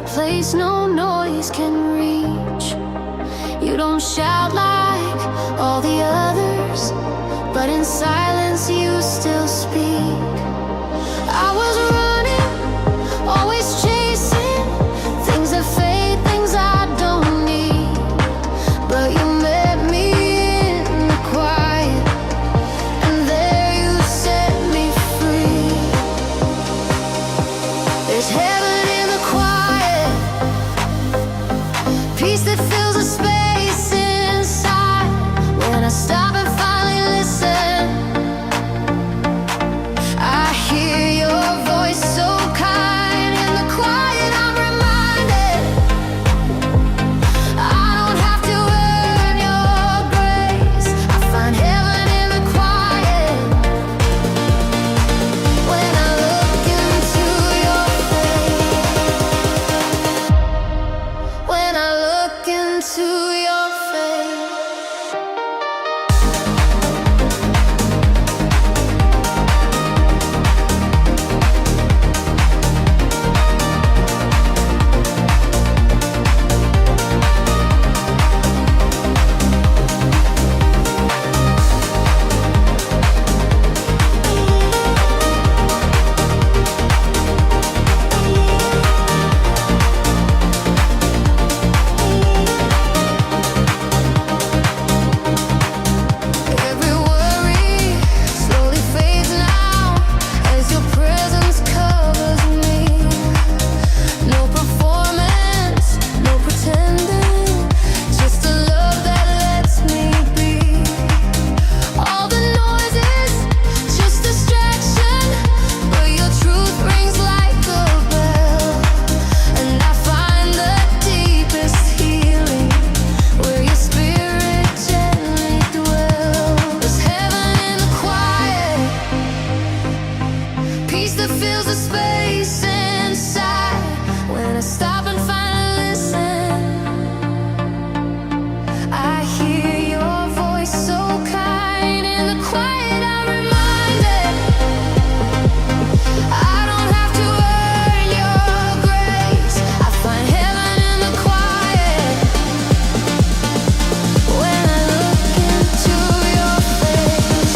place no noise can reach. You don't shout like all the others, but in silence you still speak. I was running, always chasing things that fade, things I don't need. But you met me in the quiet, and there you set me free. There's heaven in the quiet, peace that fills a space inside. When I stop and finally listen, I hear your voice so kind. In the quiet I'm reminded I don't have to earn your grace. I find heaven in the quiet. When I look into your face, when I look into your face. Every worry slowly fades now as your presence covers me. No performance, no pretending, just a love that lets me be. All the noise is just distraction, but your truth rings like a bell. And I find the deepest healing where your spirit gently dwells. There's heaven in the quiet, peace that fills the space inside. When I stop and finally listen, I hear your voice so kind. In the quiet I'm reminded I don't have to earn your grace. I find heaven in the quiet. When I look into your face,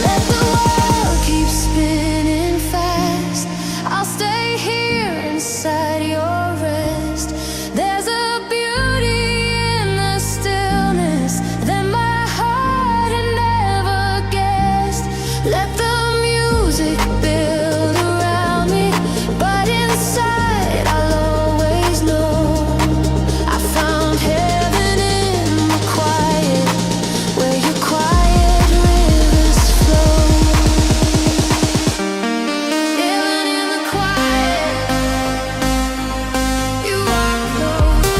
let the world keep spinning fast. I'll stay here inside your rest. There's a beauty in the stillness that my heart had never guessed. Let the music build around me, but inside I'll always know I found heaven in the quiet, where your quiet rivers flow. Heaven in the quiet, you are close.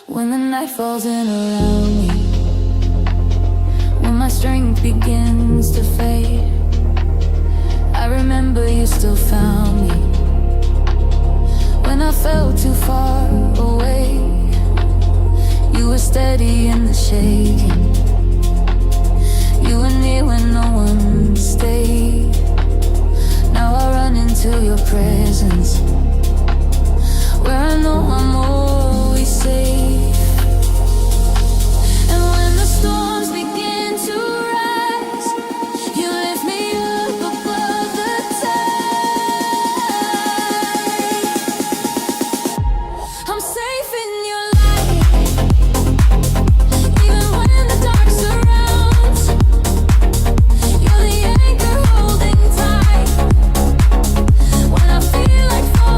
When the night falls in around me, when my strength begins to fade, I remember you still found me. When I felt too far away, you were steady in the shaking. You were near when no one stayed. Now I run into your presence, where I know I'm always safe. And when the storms begin to rise, you lift me up above the tide. I'm safe in your light, even when the dark surrounds. You're the anchor holding tight when I feel like falling.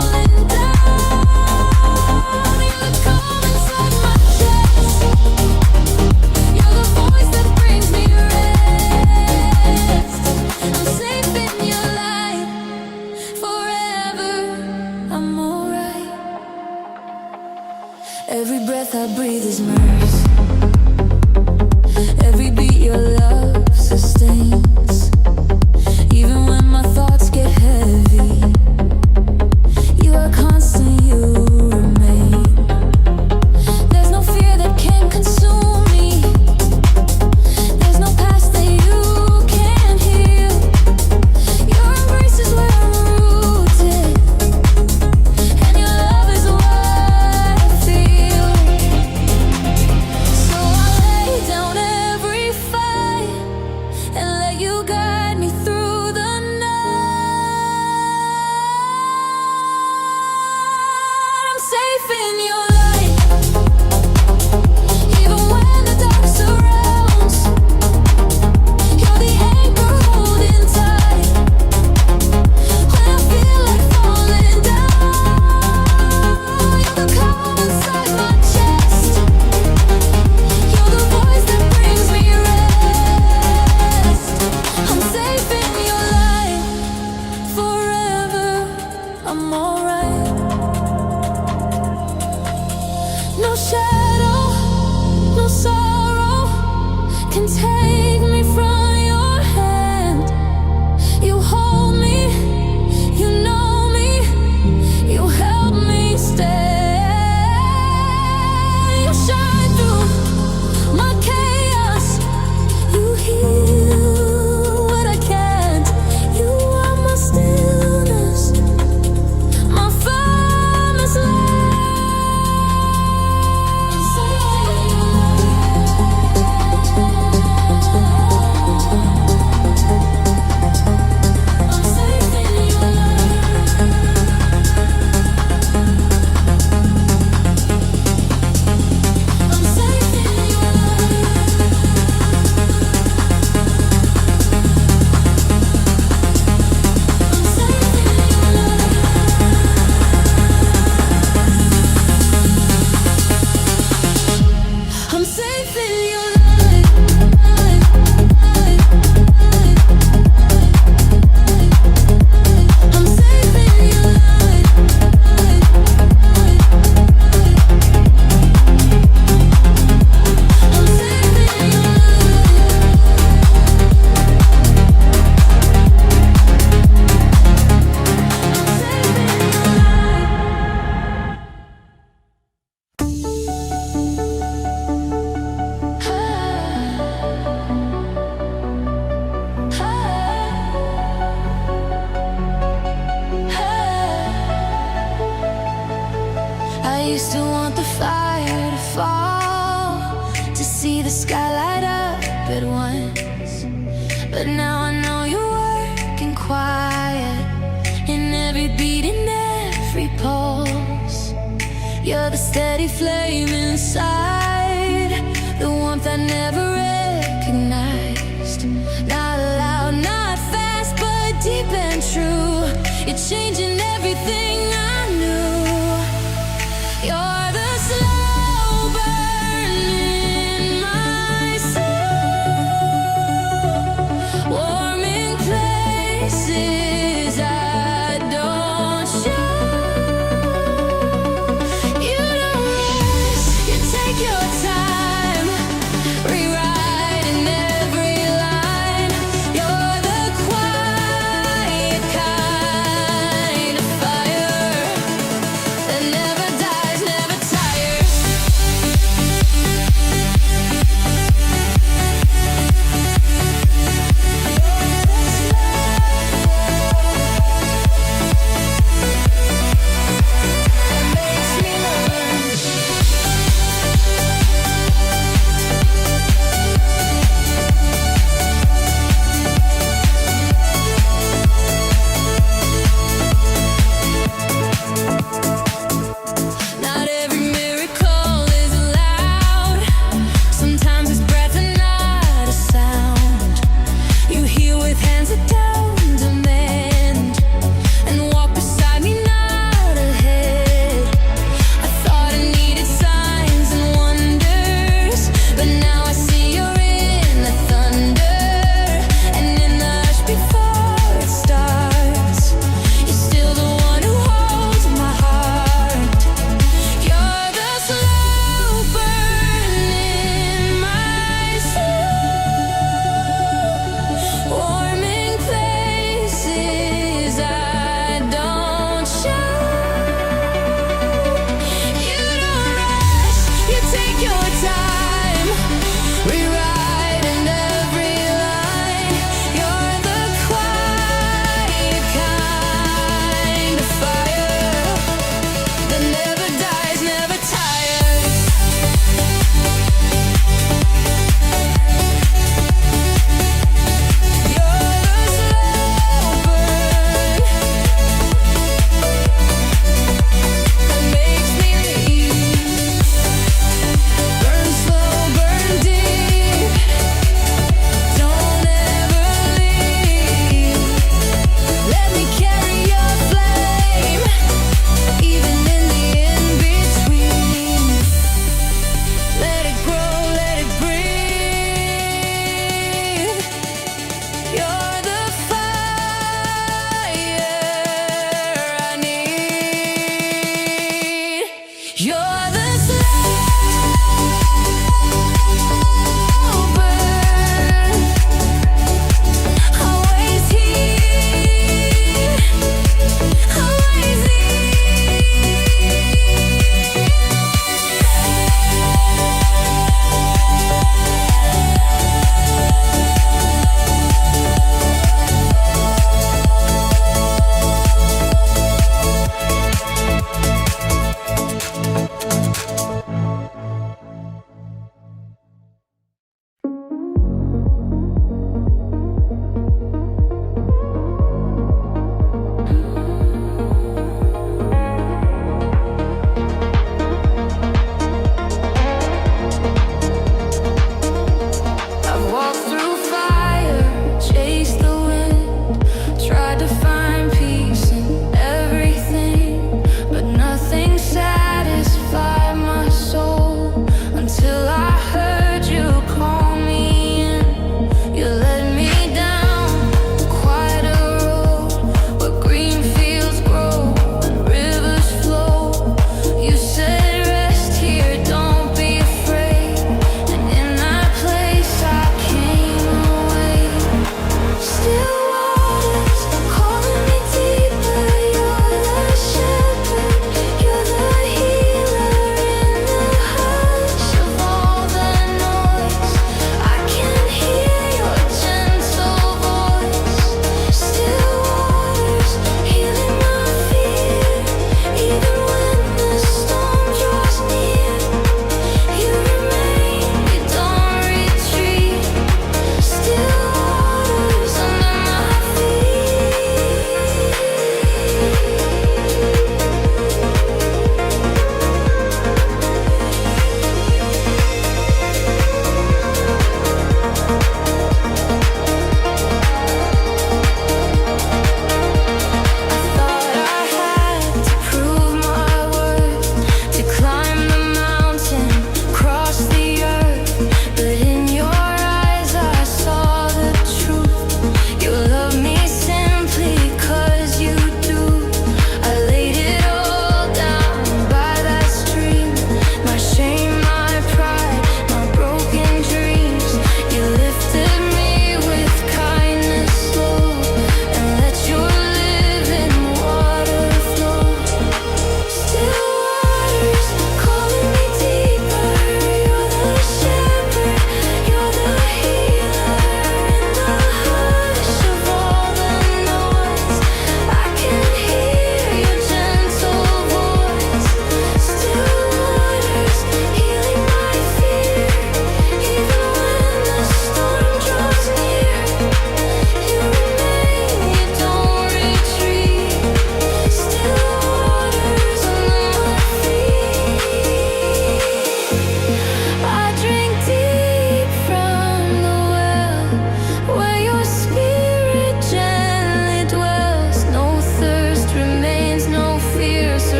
Every breath I breathe is mercy. Every beat your love sustains. Even when my thoughts get heavy, you are constant, you remain. There's no fear that can consume me. There's no past that you can't heal. Your embrace is where I'm rooted, and your love is what I feel. So I lay down every fight and let you guide me through the night. I'm safe in your light, even when the dark surrounds. You're the anchor holding tight when I feel like falling down. You're the calm inside my chest. You're the voice that brings me rest. I'm safe in your light forever. I'm alright. No shadow, no sorrow can take me from your hand. You hold me, you know me, you help me stay. You shine through my chaos, you heal what I can't. You are my stillness, my firmest land. I'm safe in your light. I'm safe in your light. I'm safe in your light. I'm safe in your light. I'm safe in your I used to want the fire to fall, to see the sky light up at once. But now I know you're working quiet in every beat, in every pulse. You're the steady flame inside, the warmth I never recognized. Not loud, not fast, but deep and true. You're changing everything I knew. You're the slow burn in my soul, warming places I don't show. You don't rush, you take your time, rewriting every line. You're the quiet kind of fire that never